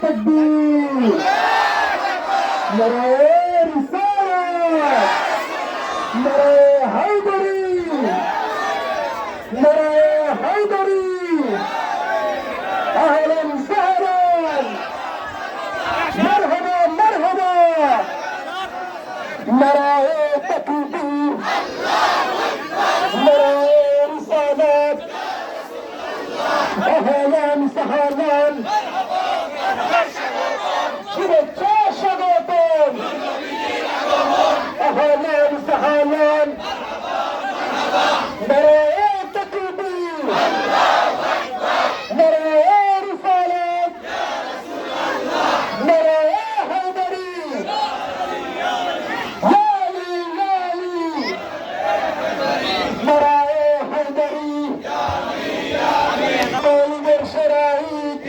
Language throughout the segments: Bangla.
তাকবীর নারায়ে রিসালাত নারায়ে হায়দারি নারায়ে হায়দারি আহলান সাহলান মারহাবা মারহাবা নারায়ে তাকবীর নারায়ে রিসালাত আহলান সাহলান শুভেচ্ছা স্বাগতম আহলান সাহলান নারায়ে তাকবীর নারায়ে রিসালাত নারায়ে হায়দারি ইয়ালি ইয়ালি নারায়ে হায়দারি কওমের শরাঈদ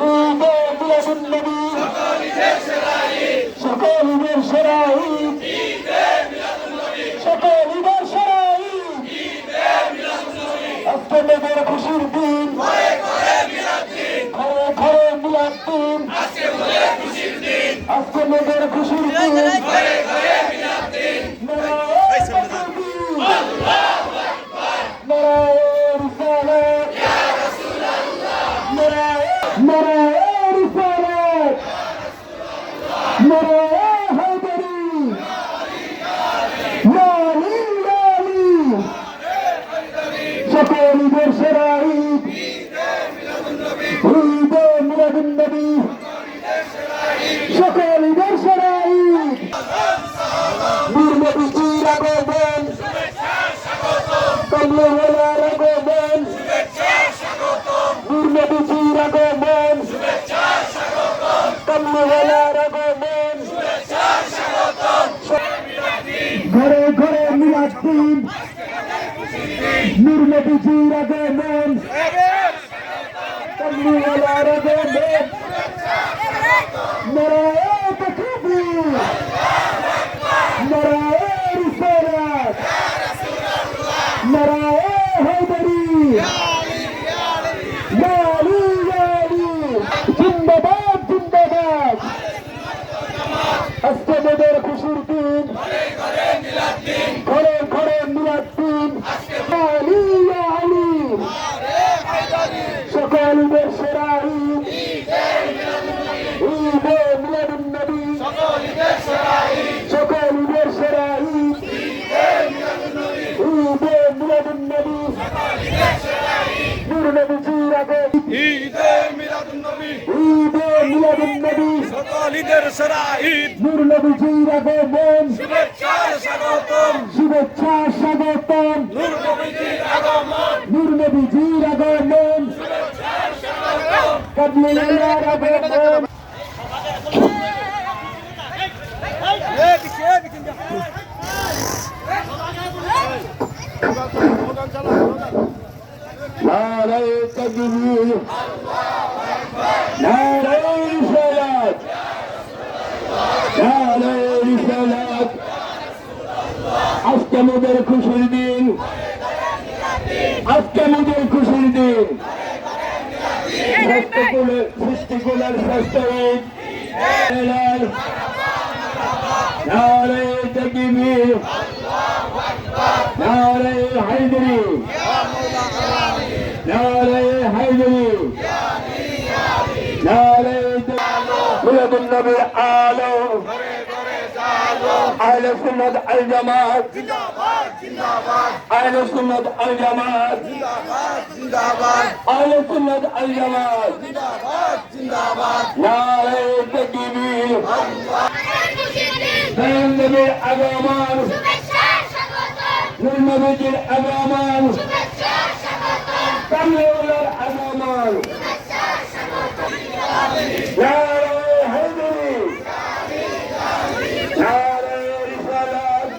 ঈদে মিলাদুন নবী সকল ঈদের শরাঈদ সকল ঈদের শরাঈদ আজকে মেয়েদের খুশির দিন ঘরে ঘরে মিলাদ দিন আজকে মেয়েদের খুশির দিন নারায়ে রিসালাত নারায়ে রিসালাত নারায়ে হায়দারি ইয়ালি ইয়ালি সকল ঈদের শরাঈদ ঈদে মিলাদুন নবী সকল ঈদের শরাঈদ নূর নবীজির আগমন কমলাওয়ালার আগমন নূর নবীজির আগমন কমলাওয়ালার আগমন ঘরে ঘরে মিলাদ দিন নূর নবীজির আগমন কমলাওয়ালার আগমন নারায়ে তাকবীর নারায়ে রিসালাত নারায়ে হায়দারি ইয়ালি ইয়ালি জিন্দাবাদ জিন্দাবাদ আজকে মেয়েদের খুশির দিন ঘরে ঘরে মিলাদ দিন ইয়ালি ইয়ালি সকল ঈদের শরাঈদ ঈদে মিলাদুন নবী সকল ঈদের শরাঈদ ঈদে মিলাদুন নবী নূর নবীজির আগমন ঈদে মিলাদুন নবী ঈদে মিলাদুন নবী সকল ঈদের শরাঈদ নূর নবীজির আগমন শুভেচ্ছা স্বাগতম শুভেচ্ছা স্বাগতম নূর নবীজির আগমন নূর নবীজির আগমন কমলাওয়ালার আগমন নারায়ে তাকবীর নারায়ে রিসালাত নারায়ে রিসালাত আজকে আমাদের খুশির দিন আজকে আমাদের খুশির দিন সৃষ্টিকুলের শ্রেষ্ঠ ঈদ নারায়ে তাকবীর নারায়ে হায়দারি নারায়ে হায়দারি নারায়ে মিলাদুন নবী আলো আহলে সুন্নাত আল জামাত জিন্দাবাদ জিন্দাবাদ আহলে সুন্নাত আল জামাত জিন্দাবাদ জিন্দাবাদ আহলে সুন্নাত আল জামাত জিন্দাবাদ জিন্দাবাদ নারায়ে তাকবীর নূর নবীর আগমন নূর নবীজির আগমন কমলাওয়ালার আগমন নারায়ে হায়দারি নারায়ে রিসালাত